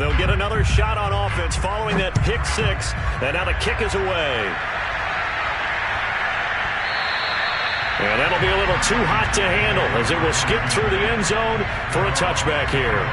they'll get another shot on offense following that pick six. And now the kick is away. And that'll be a little too hot to handle as it will skip through the end zone for a touchback here.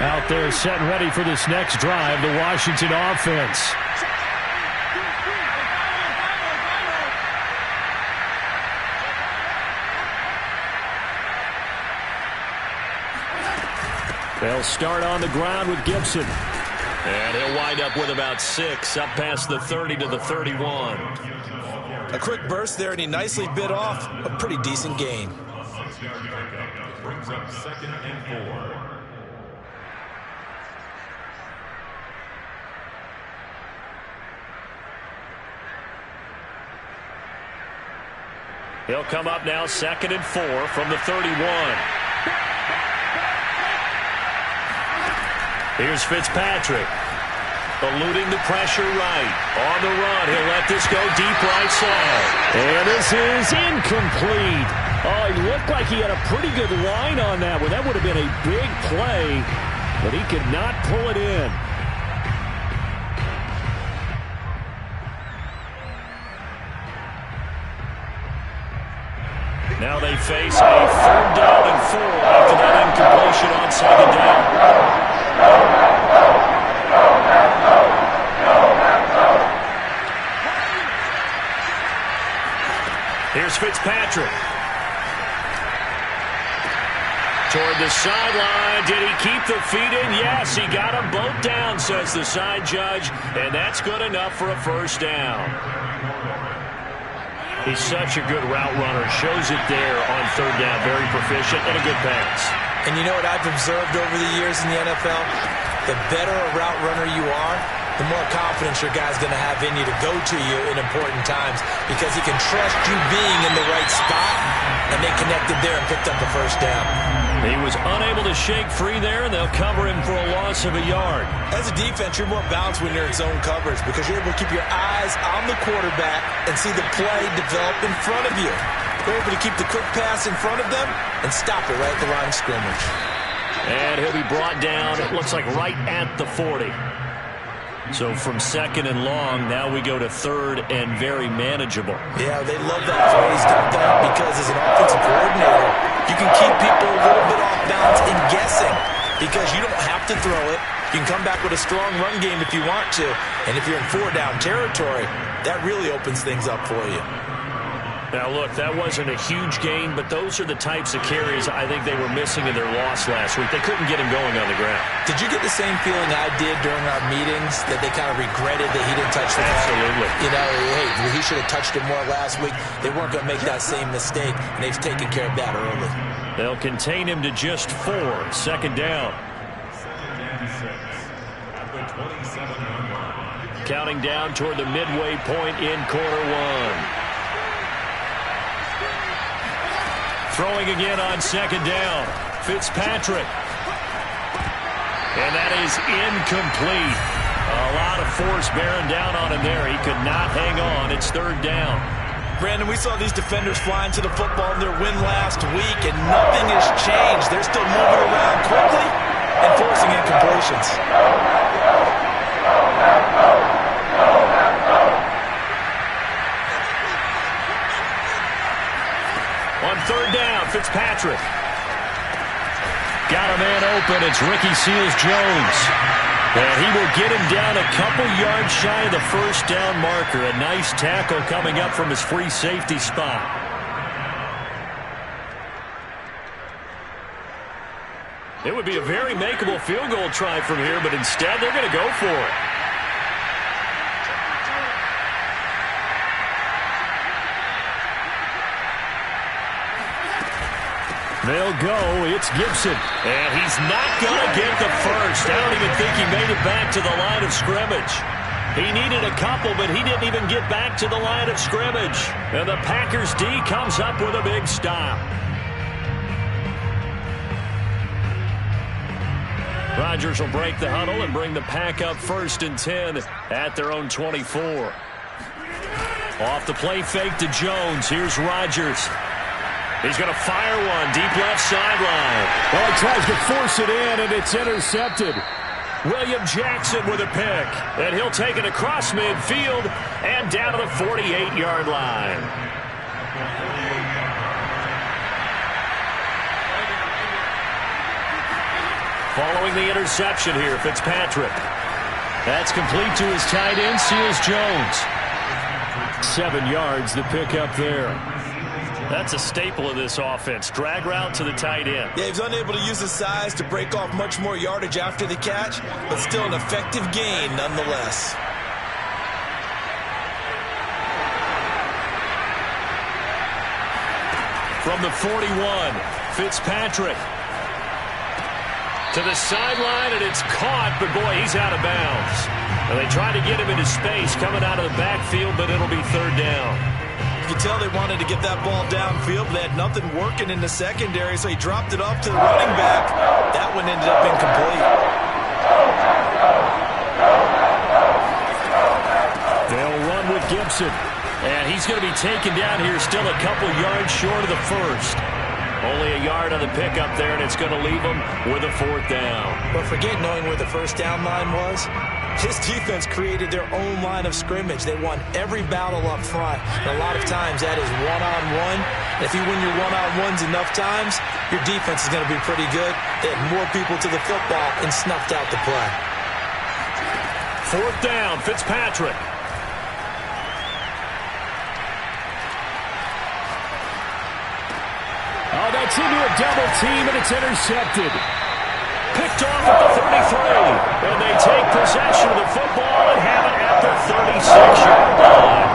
Out there set and ready for this next drive, the Washington offense. They'll start on the ground with Gibson. And he'll wind up with about 6, up past the 30 to the 31. A quick burst there, and he nicely bit off a pretty decent gain. Brings up 2nd and 4. He'll come up now 2nd and 4 from the 31. Here's Fitzpatrick. Eluding the pressure right. On the run, he'll let this go deep right side. And this is incomplete. Oh, he looked like he had a pretty good line on that one. That would have been a big play, but he could not pull it in. Now they face a 3rd down and 4 after that incompletion on 2nd down. Here's Fitzpatrick. Toward the sideline. Did he keep the feet in? Yes, he got them both down, says the side judge. And that's good enough for a 1st down. He's such a good route runner. Shows it there on 3rd down. Very proficient and a good pass. And you know what I've observed over the years in the NFL? The better a route runner you are, the more confidence your guy's going to have in you to go to you in important times because he can trust you being in the right spot, and they connected there and picked up the 1st down. He was unable to shake free there, and they'll cover him for a loss of a yard. As a defense, you're more balanced when you're in zone coverage because you're able to keep your eyes on the quarterback and see the play develop in front of you. You're able to keep the quick pass in front of them and stop it right at the line of scrimmage. And he'll be brought down, it looks like right at the 40. So from 2nd and long, now we go to 3rd and very manageable. Yeah, they love that phrase, don't they? Because as an offensive coordinator, you can keep people a little bit off balance and guessing because you don't have to throw it. You can come back with a strong run game if you want to. And if you're in 4-down territory, that really opens things up for you. Now, look, that wasn't a huge gain, but those are the types of carries I think they were missing in their loss last week. They couldn't get him going on the ground. Did you get the same feeling I did during our meetings, that they kind of regretted that he didn't touch the ball? Absolutely. You know, hey, he should have touched it more last week. They weren't going to make that same mistake, and they've taken care of that early. They'll contain him to just 4, 2nd down. Counting down toward the midway point in quarter 1. Throwing again on 2nd down. Fitzpatrick. And that is incomplete. A lot of force bearing down on him there. He could not hang on. It's 3rd down. Brandon, we saw these defenders flying to the football in their win last week, and nothing has changed. They're still moving around quickly and forcing incompletions. On 3rd down, Fitzpatrick. Got a man open. It's Ricky Seals-Jones. And he will get him down a couple yards shy of the 1st down marker. A nice tackle coming up from his free safety spot. It would be a very makeable field goal try from here, but instead they're going to go for it. They'll go. It's Gibson. And he's not going to get the 1st. I don't even think he made it back to the line of scrimmage. He needed a couple, but he didn't even get back to the line of scrimmage. And the Packers D comes up with a big stop. Rodgers will break the huddle and bring the pack up 1st and 10 at their own 24. Off the play fake to Jones. Here's Rodgers. He's going to fire one deep left sideline. Well, he tries to force it in, and it's intercepted. William Jackson with a pick. And he'll take it across midfield and down to the 48-yard line. Following the interception here, Fitzpatrick. That's complete to his tight end, Seals Jones. 7 yards, the pickup there. That's a staple of this offense. Drag route to the tight end. Yeah, he's unable to use his size to break off much more yardage after the catch, but still an effective gain nonetheless. From the 41, Fitzpatrick. To the sideline, and it's caught, but boy, he's out of bounds. And they try to get him into space coming out of the backfield, but it'll be 3rd down. You can tell they wanted to get that ball downfield, but they had nothing working in the secondary, so he dropped it off to the running back. That one ended up incomplete. They'll run with Gibson. And he's going to be taken down here still a couple yards short of the 1st. Only a yard on the pickup there, and it's going to leave him with a 4th down. But forget knowing where the 1st down line was. His defense created their own line of scrimmage. They won every battle up front. And a lot of times that is one-on-one. And if you win your one-on-ones enough times, your defense is going to be pretty good. They had more people to the football and snuffed out the play. 4th down, Fitzpatrick. Oh, that's into a double team, and it's intercepted. Picked off at the 33. And they take possession of the football and have it at the 36-yard line.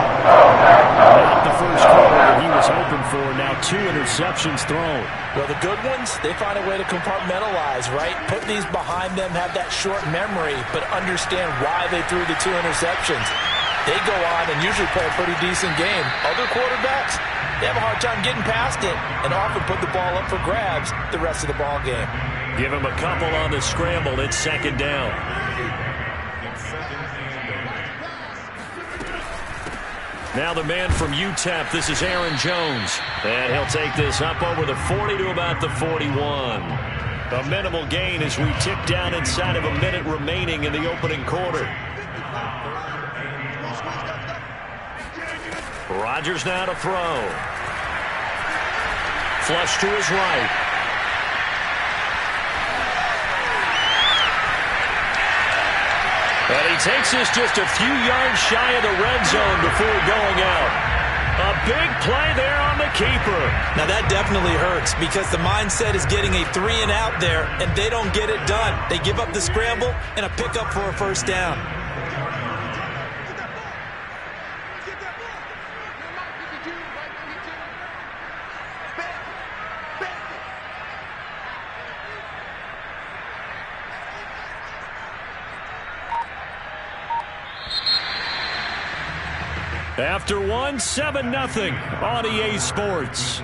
Not the first quarter that he was hoping for. Now 2 interceptions thrown. Well, the good ones, they find a way to compartmentalize, right? Put these behind them, have that short memory, but understand why they threw the 2 interceptions. They go on and usually play a pretty decent game. Other quarterbacks, they have a hard time getting past it and often put the ball up for grabs the rest of the ball game. Give him a couple on the scramble. It's 2nd down. Now the man from UTEP, this is Aaron Jones. And he'll take this up over the 40 to about the 41. A minimal gain as we tick down inside of a minute remaining in the opening quarter. Rodgers now to throw. Flush to his right. And he takes this just a few yards shy of the red zone before going out. A big play there on the keeper. Now that definitely hurts because the mindset is getting a 3-and-out there, and they don't get it done. They give up the scramble and a pickup for a 1st down. After 1, 7-0 on EA Sports.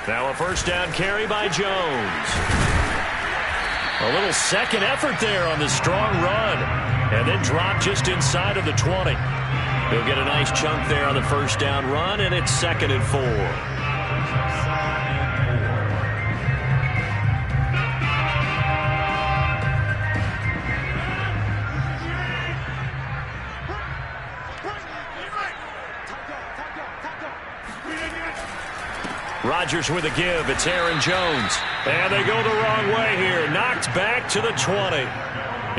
Now a 1st down carry by Jones. A little second effort there on the strong run. And then drop just inside of the 20. He'll get a nice chunk there on the 1st down run, and it's 2nd and 4. Rodgers with a give. It's Aaron Jones. And they go the wrong way here. Knocked back to the 20.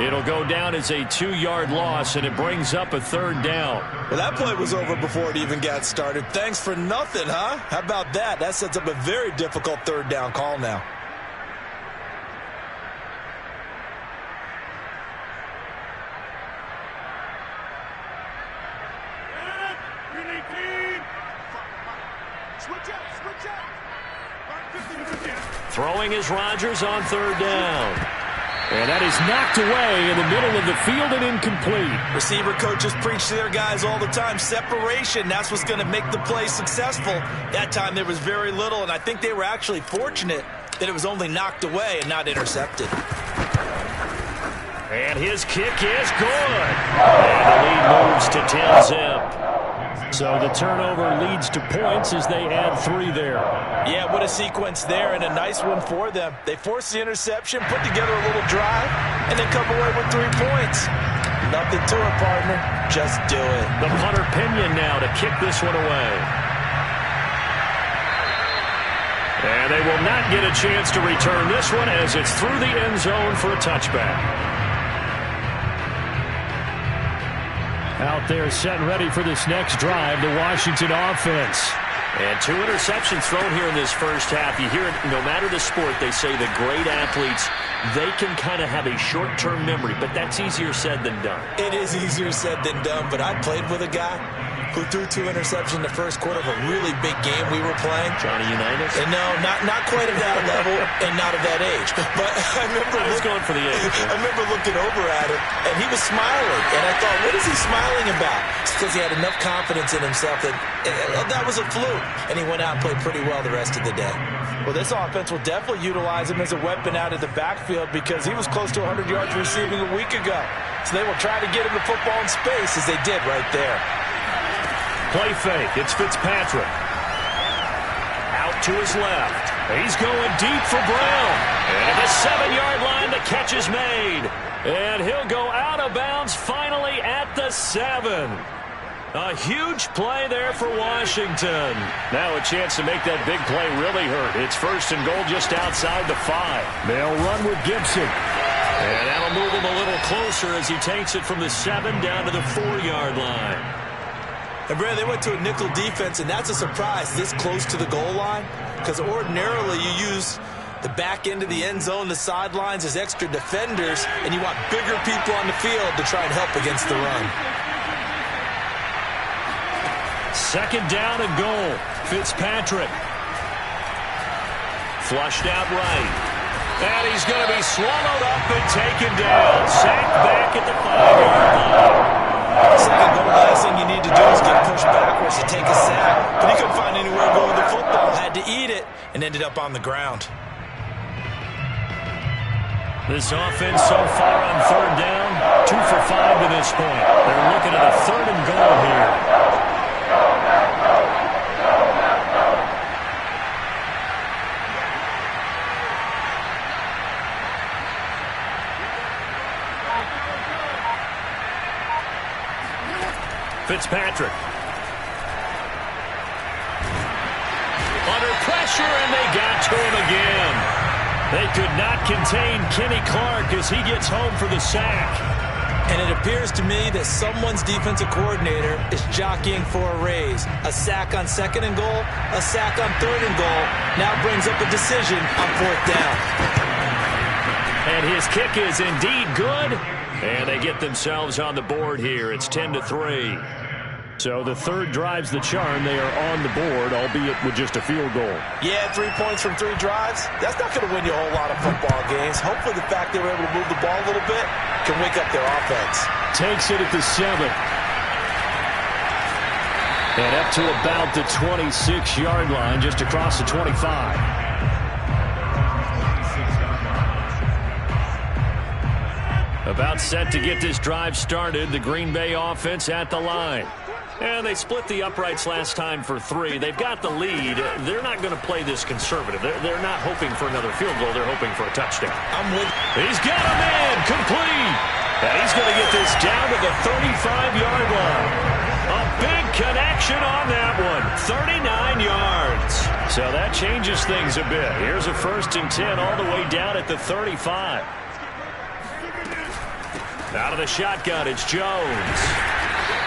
It'll go down as a 2-yard loss, and it brings up a 3rd down. Well, that play was over before it even got started. Thanks for nothing, huh? How about that? That sets up a very difficult 3rd down call now. Throwing is Rodgers on 3rd down. And that is knocked away in the middle of the field and incomplete. Receiver coaches preach to their guys all the time. Separation, that's what's going to make the play successful. That time there was very little, and I think they were actually fortunate that it was only knocked away and not intercepted. And his kick is good. And the lead moves to 10-zip. So the turnover leads to points as they add 3 there. Yeah, what a sequence there, and a nice one for them. They force the interception, put together a little drive, and then come away with 3 points. Nothing to it, partner. Just do it. The punter Pinion now to kick this one away. And they will not get a chance to return this one as it's through the end zone for a touchback. Out there set and ready for this next drive, the Washington offense. And 2 interceptions thrown here in this first half. You hear it, no matter the sport, they say the great athletes, they can kind of have a short-term memory, but that's easier said than done. It is easier said than done, but I played with a guy who threw 2 interceptions in the first quarter of a really big game we were playing. Johnny Unitas? And no, not quite at that level and not of that age. But I remember I was going for the age. I remember looking over at him, and he was smiling. And I thought, what is he smiling about? It's because he had enough confidence in himself that that was a fluke. And he went out and played pretty well the rest of the day. Well, this offense will definitely utilize him as a weapon out of the backfield because he was close to 100 yards receiving a week ago. So they will try to get him the football in space as they did right there. Play fake. It's Fitzpatrick. Out to his left. He's going deep for Brown. And at the 7-yard line, the catch is made. And he'll go out of bounds finally at the 7. A huge play there for Washington. Now a chance to make that big play really hurt. It's 1st and goal just outside the 5. They'll run with Gibson. And that'll move him a little closer as he takes it from the 7 down to the 4-yard line. And, Brad, they went to a nickel defense, and that's a surprise this close to the goal line because ordinarily you use the back end of the end zone, the sidelines as extra defenders, and you want bigger people on the field to try and help against the run. 2nd down and goal. Fitzpatrick. Flushed out right. And he's going to be swallowed up and taken down. Sacked back at the 5-yard line. Second goal, last thing you need to do is get pushed backwards to take a sack. But he couldn't find anywhere to go with the football. Had to eat it and ended up on the ground. This offense so far on 3rd down, 2 for 5 to this point. They're looking at a 3rd and goal here. Fitzpatrick. Under pressure, and they got to him again. They could not contain Kenny Clark as he gets home for the sack. And it appears to me that someone's defensive coordinator is jockeying for a raise. A sack on 2nd and goal, a sack on 3rd and goal. Now brings up a decision on 4th down. And his kick is indeed good. And they get themselves on the board here. It's 10-3. So the 3rd drives the charm. They are on the board, albeit with just a field goal. Yeah, 3 points from 3 drives. That's not going to win you a whole lot of football games. Hopefully the fact they were able to move the ball a little bit can wake up their offense. Takes it at the 7. And up to about the 26-yard line, just across the 25. About set to get this drive started. The Green Bay offense at the line. And they split the uprights last time for 3. They've got the lead. They're not going to play this conservative. They're not hoping for another field goal. They're hoping for a touchdown. I'm with. He's got a man complete. And he's going to get this down to the 35-yard line. A big connection on that one. 39 yards. So that changes things a bit. Here's a 1st and 10 all the way down at the 35. Out of the shotgun, it's Jones.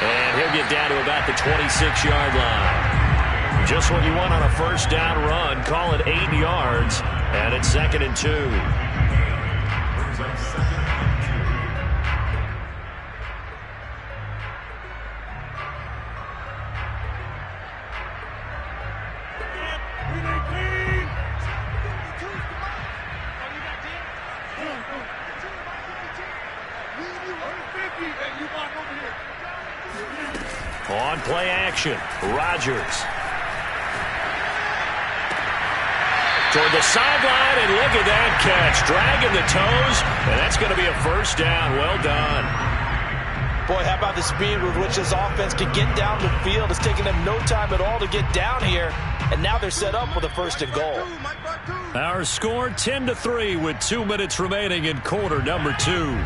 And he'll get down to about the 26-yard line. Just what you want on a 1st down run. Call it 8 yards. And it's 2nd and 2. On play action, Rodgers. Toward the sideline, and look at that catch. Dragging the toes, and that's going to be a first down. Well done. Boy, how about the speed with which this offense can get down the field? It's taking them no time at all to get down here, and now they're set up with a first and goal. Our score 10-3 with 2 minutes remaining in quarter number 2.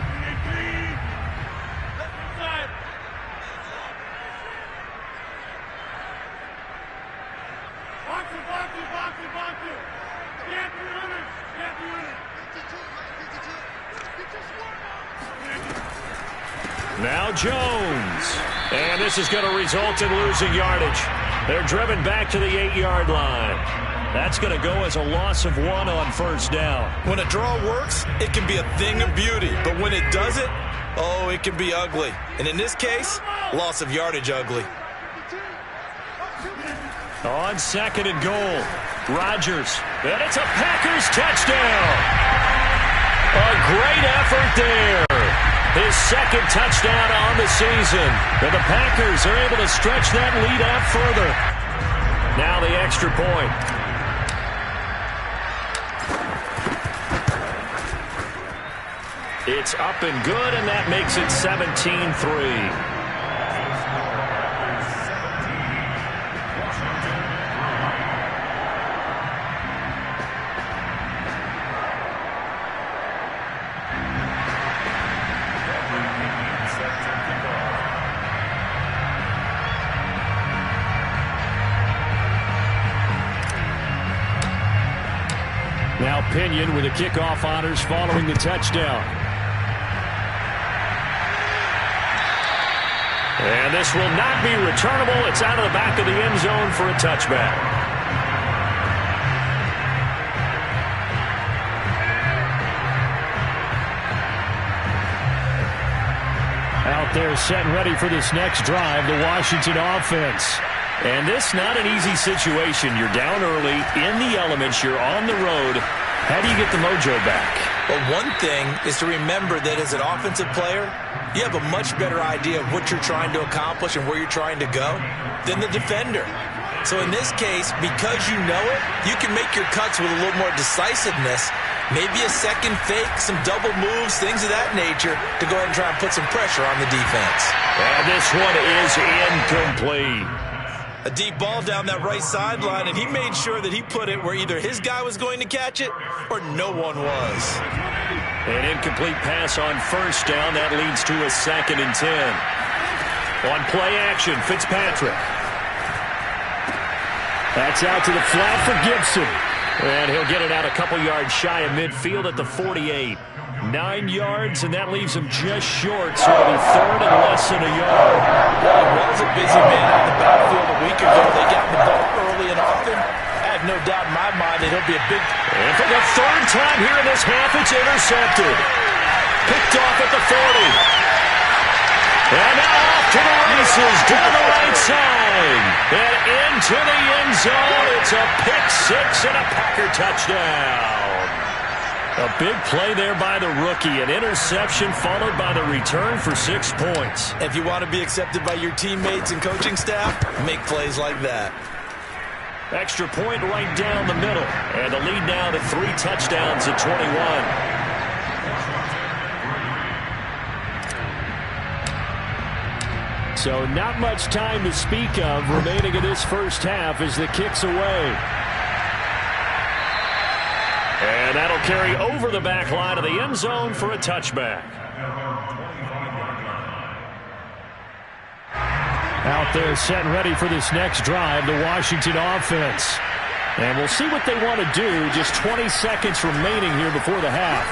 Now Jones. And this is going to result in losing yardage. They're driven back to the 8-yard line. That's going to go as a loss of 1 on first down. When a draw works, it can be a thing of beauty. But when it doesn't, oh, it can be ugly. And in this case, loss of yardage ugly. On second and goal, Rodgers. And it's a Packers touchdown. A great effort there. His second touchdown on the season. And the Packers are able to stretch that lead out further. Now the extra point. It's up and good, and that makes it 17-3. Now Pinion with the kickoff honors following the touchdown. And this will not be returnable. It's out of the back of the end zone for a touchback. Out there set and ready for this next drive, the Washington offense. And this not an easy situation. You're down early, in the elements, you're on the road. How do you get the mojo back? Well, one thing is to remember that as an offensive player, you have a much better idea of what you're trying to accomplish and where you're trying to go than the defender. So in this case, because you know it, you can make your cuts with a little more decisiveness, maybe a second fake, some double moves, things of that nature, to go ahead and try and put some pressure on the defense. And this one is incomplete. A deep ball down that right sideline, and he made sure that he put it where either his guy was going to catch it or no one was. An incomplete pass on first down. That leads to a 2nd and 10. On play action, Fitzpatrick. That's out to the flat for Gibson. And he'll get it out a couple yards shy of midfield at the 48. 9 yards, and that leaves him just short, so it'll be 3rd and less than a yard. Well, he was a busy man out in the backfield a week ago. They got the ball early and often. I have no doubt in my mind that he'll be a big... And for the 3rd time here in this half, it's intercepted. Picked off at the 40. And now off to the races, down the right side. And into the end zone. It's a pick six and a Packer touchdown. A big play there by the rookie. An interception followed by the return for 6 points. If you want to be accepted by your teammates and coaching staff, make plays like that. Extra point right down the middle. And the lead now to 3 touchdowns at 21. So not much time to speak of remaining in this first half as the kick's away. And that'll carry over the back line of the end zone for a touchback. Out there set and ready for this next drive, the Washington offense. And we'll see what they want to do. Just 20 seconds remaining here before the half.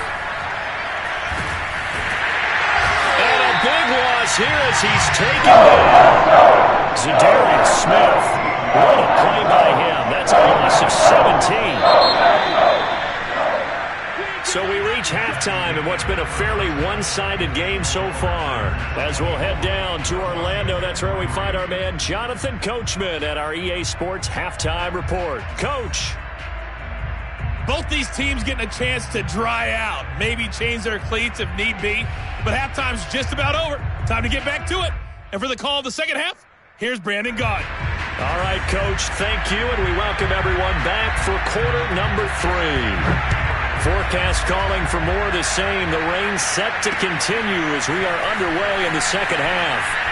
And a big loss here as he's taken down. Zadarius Smith. What a play by him. That's a loss of 17. So we reach halftime in what's been a fairly one-sided game so far. As we'll head down to Orlando, that's where we find our man Jonathan Coachman at our EA Sports Halftime Report. Coach. both these teams getting a chance to dry out, maybe change their cleats if need be. But halftime's just about over. Time to get back to it. And for the call of the second half, here's Brandon Gaudin. All right, Coach, thank you, and we welcome everyone back for quarter number 3. Forecast calling for more of the same. The rain set to continue as we are underway in the second half.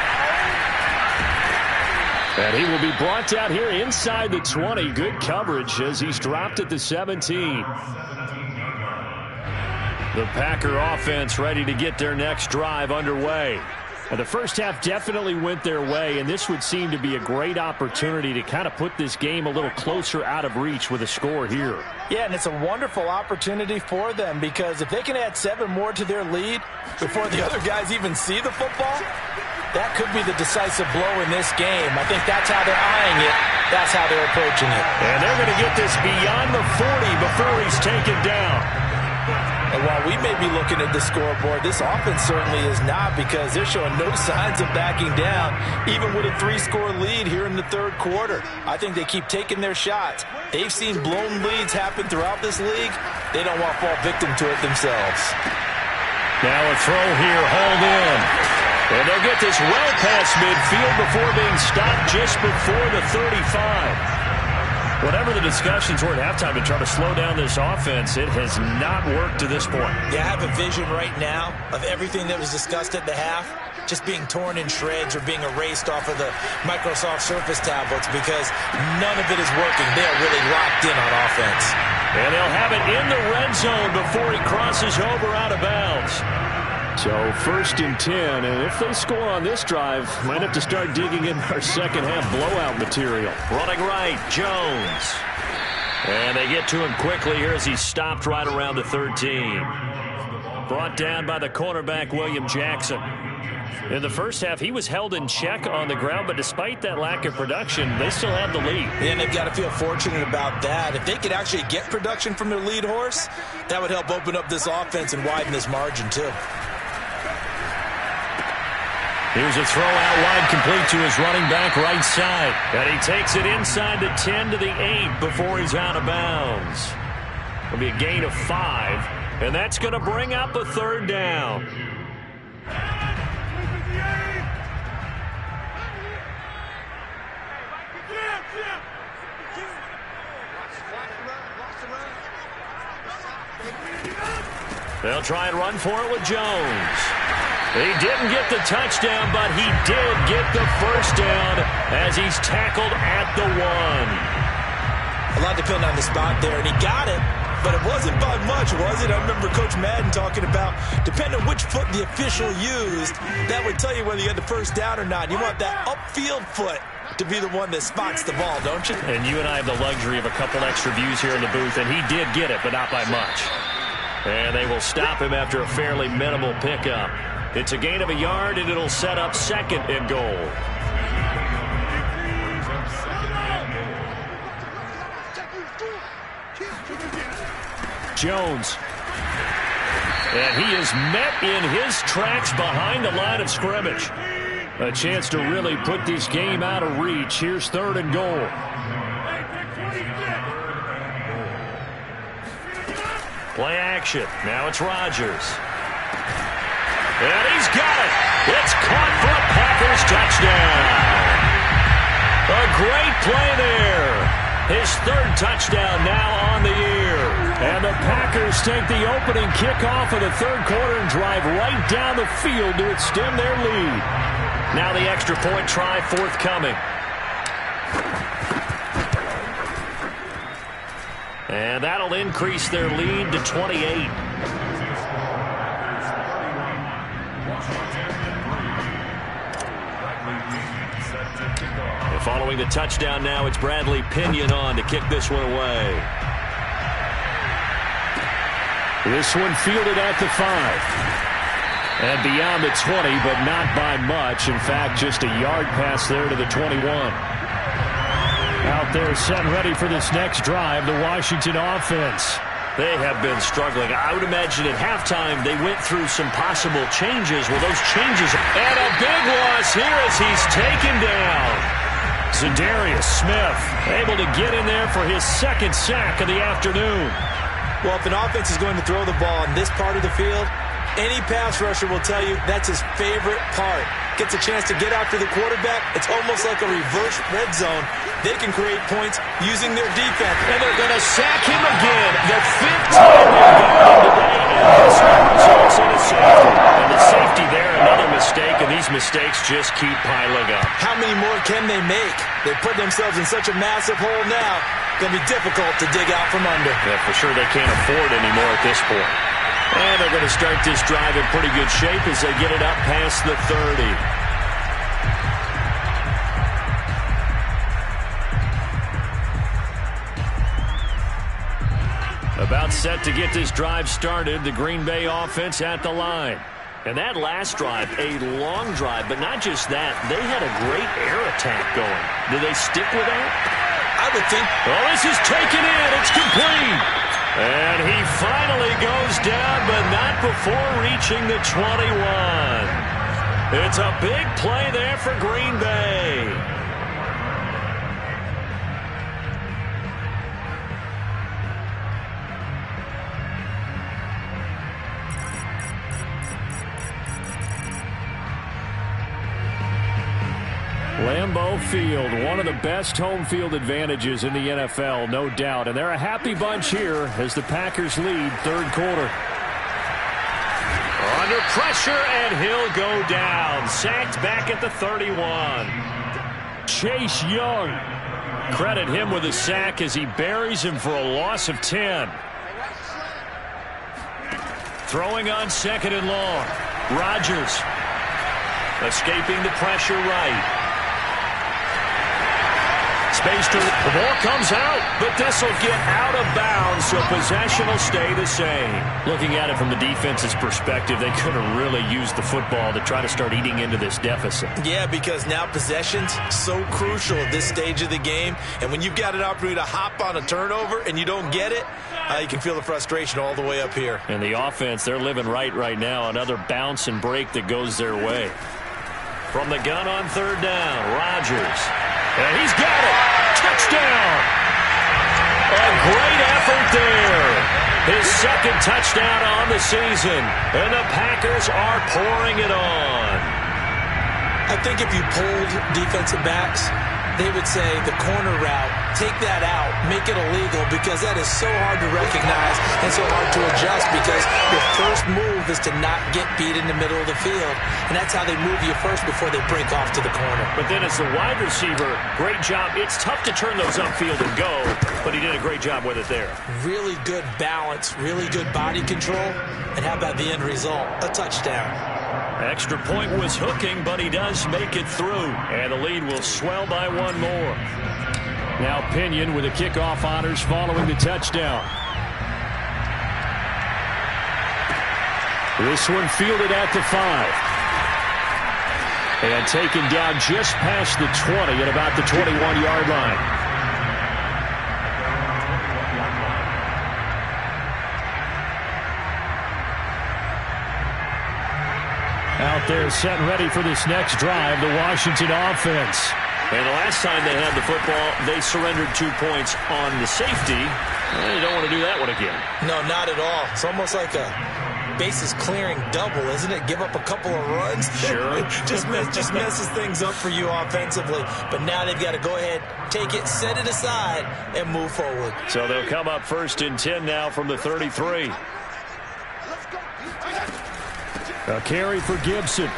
And he will be brought down here inside the 20. Good coverage as he's dropped at the 17. The Packer offense ready to get their next drive underway. And the first half definitely went their way, and this would seem to be a great opportunity to kind of put this game a little closer out of reach with a score here. Yeah, and it's a wonderful opportunity for them because if they can add 7 more to their lead before the other guys even see the football, that could be the decisive blow in this game. I think that's how they're eyeing it. That's how they're approaching it. And they're going to get this beyond the 40 before he's taken down. And while we may be looking at the scoreboard, this offense certainly is not because they're showing no signs of backing down, even with a 3-score lead here in the third quarter. I think they keep taking their shots. They've seen blown leads happen throughout this league. They don't want to fall victim to it themselves. Now a throw here, hauled in. And they'll get this well past midfield before being stopped just before the 35. Whatever the discussions were at halftime to try to slow down this offense, it has not worked to this point. Yeah, I have a vision right now of everything that was discussed at the half just being torn in shreds or being erased off of the Microsoft Surface tablets because none of it is working. They are really locked in on offense. And they'll have it in the red zone before he crosses over out of bounds. So 1st and 10, and if they score on this drive, might have to start digging in our second half blowout material. Running right, Jones. And they get to him quickly here as he's stopped right around the 13. Brought down by the cornerback, William Jackson. In the first half, he was held in check on the ground, but despite that lack of production, they still have the lead. And they've got to feel fortunate about that. If they could actually get production from their lead horse, that would help open up this offense and widen this margin too. Here's a throw out wide, complete to his running back right side. And he takes it inside the 10 to the 8 before he's out of bounds. It'll be a gain of 5, and that's going to bring up a 3rd down. They'll try and run for it with Jones. He didn't get the touchdown, but he did get the first down as he's tackled at the 1. A lot depended on the spot there, and he got it, but it wasn't by much, was it? I remember Coach Madden talking about, depending on which foot the official used, that would tell you whether you had the first down or not. You want that upfield foot to be the one that spots the ball, don't you? And you and I have the luxury of a couple extra views here in the booth, and he did get it, but not by much. And they will stop him after a fairly minimal pickup. It's a gain of a yard, and it'll set up 2nd and goal. Jones. And he is met in his tracks behind the line of scrimmage. A chance to really put this game out of reach. Here's 3rd and goal. Play action. Now it's Rodgers. And he's got it. It's caught for a Packers touchdown. A great play there. His 3rd touchdown now on the year. And the Packers take the opening kickoff of the 3rd quarter and drive right down the field to extend their lead. Now the extra point try forthcoming. And that'll increase their lead to 28. And following the touchdown now, it's Bradley Pinion on to kick this one away. This one fielded at the 5. And beyond the 20, but not by much. In fact, just a yard pass there to the 21. Out there set and ready for this next drive, the Washington offense. They have been struggling. I would imagine at halftime they went through some possible changes. Well, those changes. And a big loss here as he's taken down. Za'Darius Smith able to get in there for his 2nd sack of the afternoon. Well, if an offense is going to throw the ball in this part of the field, any pass rusher will tell you that's his favorite part. Gets a chance to get after the quarterback. It's almost like a reverse red zone. They can create points using their defense. And they're going to sack him again. The fifth time they've got him today, and this one results in a safety. And the safety there, another mistake, and these mistakes just keep piling up. How many more can they make? They put themselves in such a massive hole now. Going to be difficult to dig out from under. Yeah, for sure they can't afford any more at this point. And they're going to start this drive in pretty good shape as they get it up past the 30. About set to get this drive started, the Green Bay offense at the line. And that last drive, a long drive, but not just that. They had a great air attack going. Do they stick with that? I would think. Well, this is taken in. It's complete. And he finally goes down, but not before reaching the 21. It's a big play there for Green Bay. Lambeau Field, one of the best home field advantages in the NFL, no doubt. And they're a happy bunch here as the Packers lead third quarter. Under pressure, and he'll go down. Sacked back at the 31. Chase Young. Credit him with a sack as he buries him for a loss of 10. Throwing on second and long. Rodgers. Escaping the pressure right. Space to the ball comes out, but this will get out of bounds, so possession will stay the same. Looking at it from the defense's perspective, they could have really used the football to try to start eating into this deficit. Yeah, because now possession's so crucial at this stage of the game, and when you've got an opportunity to hop on a turnover and you don't get it, you can feel the frustration all the way up here. And the offense, they're living right now. Another bounce and break that goes their way. From the gun on third down, Rodgers. And he's got it. Touchdown. A great effort there. His second touchdown on the season. And the Packers are pouring it on. I think if you polled defensive backs, they would say the corner route, take that out, make it illegal, because that is so hard to recognize and so hard to adjust, because your first move is to not get beat in the middle of the field. And that's how they move you first before they break off to the corner. But then as the wide receiver, great job. It's tough to turn those upfield and go, but he did a great job with it there. Really good balance, really good body control. And how about the end result? A touchdown. Extra point was hooking, but he does make it through. And the lead will swell by one more. Now Pinion with the kickoff honors following the touchdown. This one fielded at the 5. And taken down just past the 20 at about the 21-yard line. Out there set and ready for this next drive, the Washington offense. And the last time they had the football, they surrendered 2 points on the safety. You don't want to do that one again. No, not at all. It's almost like a bases clearing double, isn't it? Give up a couple of runs. Sure. just messes things up for you offensively. But now they've got to go ahead, take it, set it aside, and move forward. So they'll come up first and 10 now from the 33. A carry for Gibson.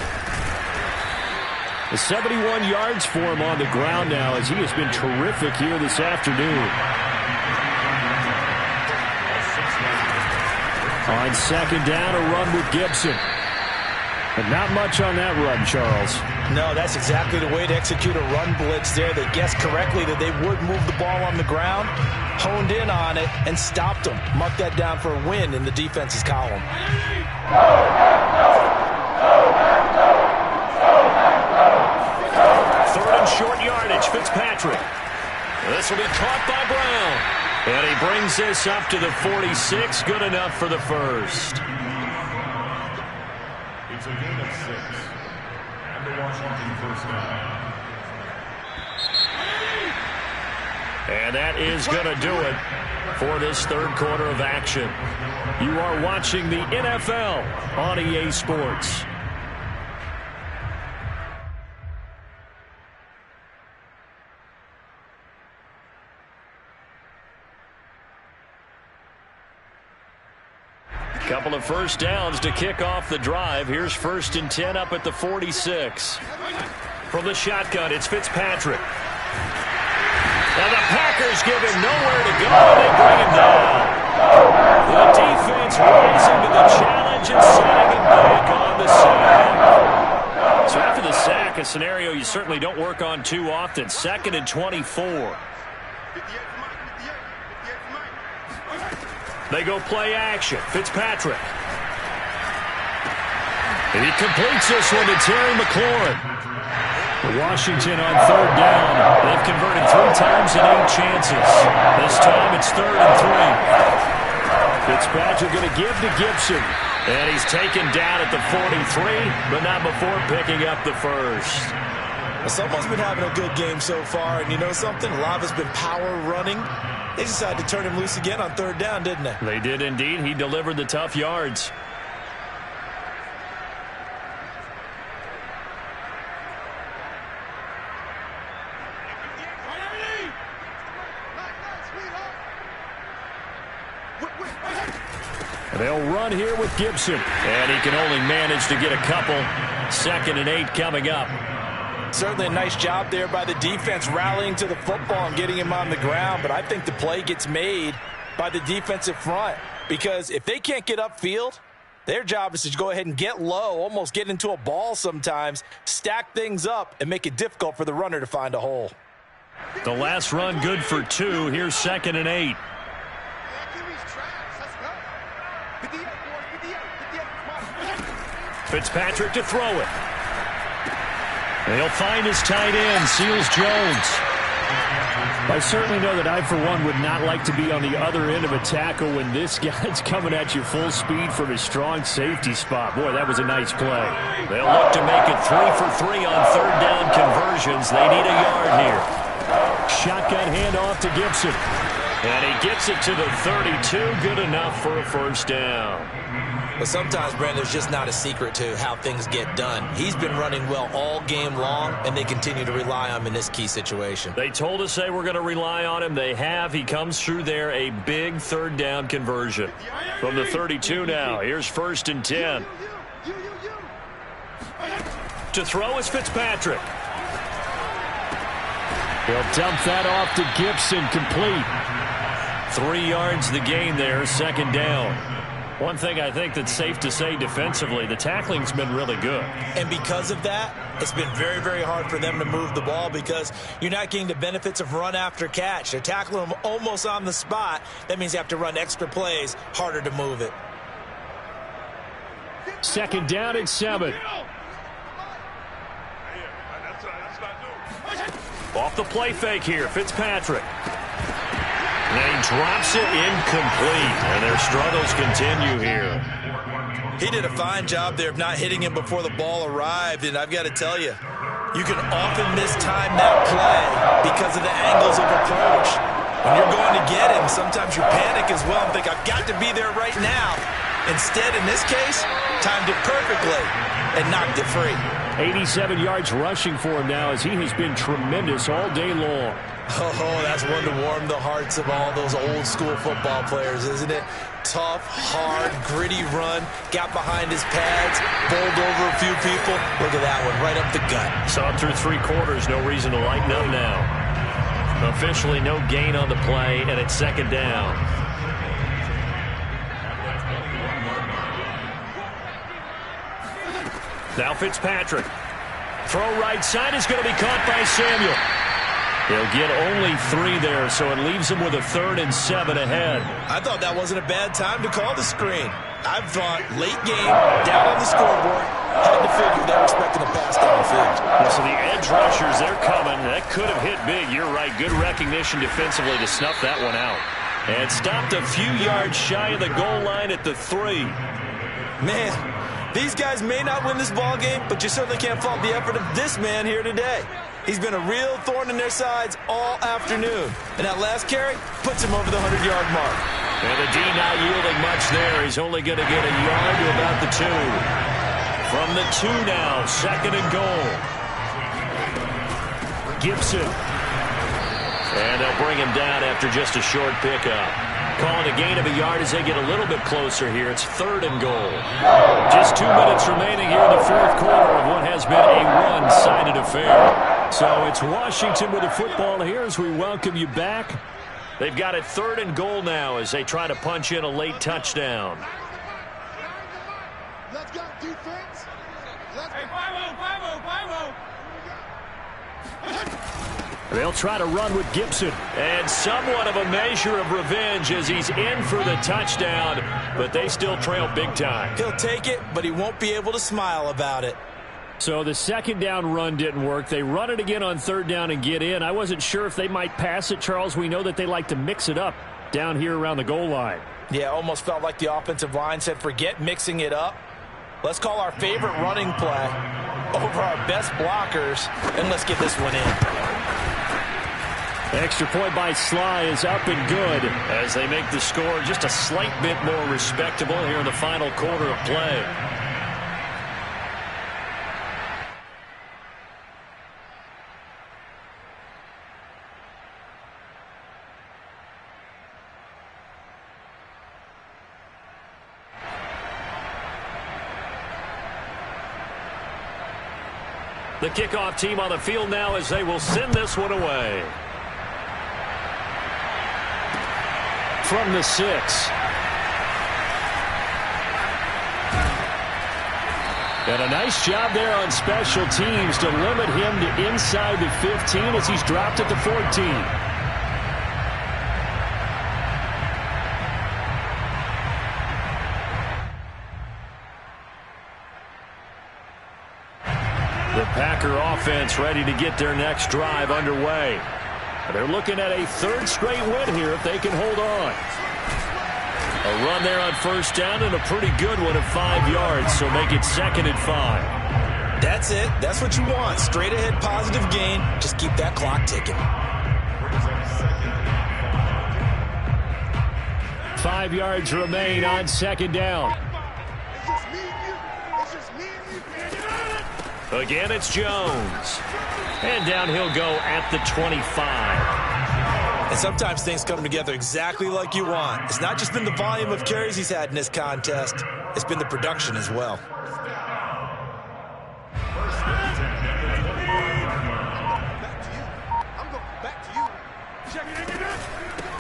71 yards for him on the ground now, as he has been terrific here this afternoon. On second down, a run with Gibson. And not much on that run, Charles. No, that's exactly the way to execute a run blitz there. They guessed correctly that they would move the ball on the ground, honed in on it, and stopped them. Mark that down for a win in the defense's column. Third and short yardage, Fitzpatrick. This will be caught by Brown. And he brings this up to the 46. Good enough for the first. It's a gain of 6. And the Washington first down. And that is going to do it for this third quarter of action. You are watching the NFL on EA Sports. Couple of first downs to kick off the drive. Here's 1st and 10 up at the 46. From the shotgun, it's Fitzpatrick. And the Packers give him nowhere to go, and they bring him down. The defense rising to the challenge and setting him back on the sack. So after the sack, a scenario you certainly don't work on too often. 2nd and 24. They go play action. Fitzpatrick. And he completes this one to Terry McLaurin. Washington on 3rd down. They've converted 3 times in 8 chances. This time it's 3rd and 3. Fitzpatrick going to give to Gibson. And he's taken down at the 43, but not before picking up the first. Well, someone's been having a good game so far, and you know something? A lot has been power running. They decided to turn him loose again on 3rd down, didn't they? They did indeed. He delivered the tough yards. They'll run here with Gibson. And he can only manage to get a couple. 2nd and 8 coming up. Certainly a nice job there by the defense rallying to the football and getting him on the ground. But I think the play gets made by the defensive front. Because if they can't get upfield, their job is to go ahead and get low, almost get into a ball sometimes, stack things up, and make it difficult for the runner to find a hole. The last run good for 2. Here's 2nd and 8. Fitzpatrick to throw it. They'll find his tight end, Seals Jones. I certainly know that I, for one, would not like to be on the other end of a tackle when this guy's coming at you full speed from his strong safety spot. Boy, that was a nice play. They'll look to make it 3 for 3 on 3rd down conversions. They need a yard here. Shotgun handoff to Gibson. And he gets it to the 32. Good enough for a first down. But sometimes, Brandon, there's just not a secret to how things get done. He's been running well all game long, and they continue to rely on him in this key situation. They told us they were going to rely on him. They have. He comes through there, a big 3rd down conversion. From the 32 now, here's 1st and 10. To throw is Fitzpatrick. He'll dump that off to Gibson, complete. 3 yards the gain there, 2nd down. One thing I think that's safe to say defensively, the tackling's been really good. And because of that, it's been very, very hard for them to move the ball because you're not getting the benefits of run after catch. They're tackling them almost on the spot. That means you have to run extra plays, harder to move it. 2nd down and 7. Off the play fake here, Fitzpatrick. And he drops it incomplete, and their struggles continue here. He did a fine job there of not hitting him before the ball arrived, and I've got to tell you, you can often mistime that play because of the angles of approach. When you're going to get him, sometimes you panic as well and think, I've got to be there right now. Instead, in this case, timed it perfectly and knocked it free. 87 yards rushing for him now as he has been tremendous all day long. Oh, that's one to warm the hearts of all those old school football players, isn't it? Tough, hard, gritty run, got behind his pads, bowled over a few people. Look at that one, right up the gut. Saw through 3 quarters, no reason to lighten up now. Officially no gain on the play, and it's 2nd down. Now Fitzpatrick. Throw right side is going to be caught by Samuel. He'll get only 3 there, so it leaves him with a 3rd and 7 ahead. I thought that wasn't a bad time to call the screen. I thought late game, down on the scoreboard, had to figure they were expecting a pass downfield. So the edge rushers, they're coming. That could have hit big. You're right. Good recognition defensively to snuff that one out. And stopped a few yards shy of the goal line at the 3. Man, these guys may not win this ball game, but you certainly can't fault the effort of this man here today. He's been a real thorn in their sides all afternoon. And that last carry puts him over the 100-yard mark. And the D not yielding much there. He's only going to get a yard to about the 2. From the 2 now, 2nd and goal. Gibson. And they'll bring him down after just a short pickup. Calling a gain of a yard as they get a little bit closer here. It's 3rd and goal. Just 2 minutes remaining here in the 4th quarter of what has been a one-sided affair. So it's Washington with the football here as we welcome you back. They've got it 3rd and goal now as they try to punch in a late touchdown. Let's go, defense. Let's Hey, 5-0. They'll try to run with Gibson. And somewhat of a measure of revenge as he's in for the touchdown, but they still trail big time. He'll take it, but he won't be able to smile about it. So the 2nd down run didn't work. They run it again on 3rd down and get in. I wasn't sure if they might pass it, Charles. We know that they like to mix it up down here around the goal line. Yeah, almost felt like the offensive line said, forget mixing it up. Let's call our favorite running play over our best blockers, and let's get this one in. Extra point by Sly is up and good. As they make the score just a slight bit more respectable here in the final quarter of play. The kickoff team on the field now as they will send this one away. From the 6. And a nice job there on special teams to limit him to inside the 15 as he's dropped at the 14. The Packer offense ready to get their next drive underway. They're looking at a 3rd straight win here if they can hold on. A run there on 1st down and a pretty good one of 5 yards, so make it 2nd and 5. That's it. That's what you want. Straight ahead positive gain. Just keep that clock ticking. 5 yards remain on 2nd down. It's just me and you. It's just me and you. Again, it's Jones. And down he'll go at the 25. And sometimes things come together exactly like you want. It's not just been the volume of carries he's had in this contest. It's been the production as well.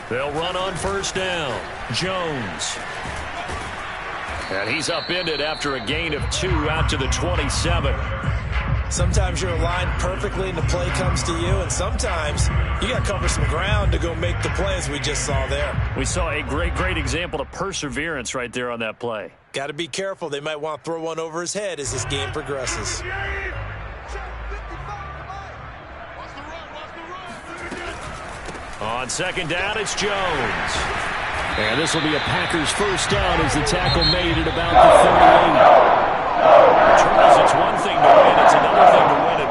They'll run on 1st down. Jones. And he's upended after a gain of 2 out to the 27. Sometimes you're aligned perfectly and the play comes to you, and sometimes you got to cover some ground to go make the play as we just saw there. We saw a great example of perseverance right there on that play. Got to be careful. They might want to throw one over his head as this game progresses. On 2nd down, it's Jones. And this will be a Packers 1st down as the tackle made at about the 38. Charles, it's one thing to win, it's another thing to win.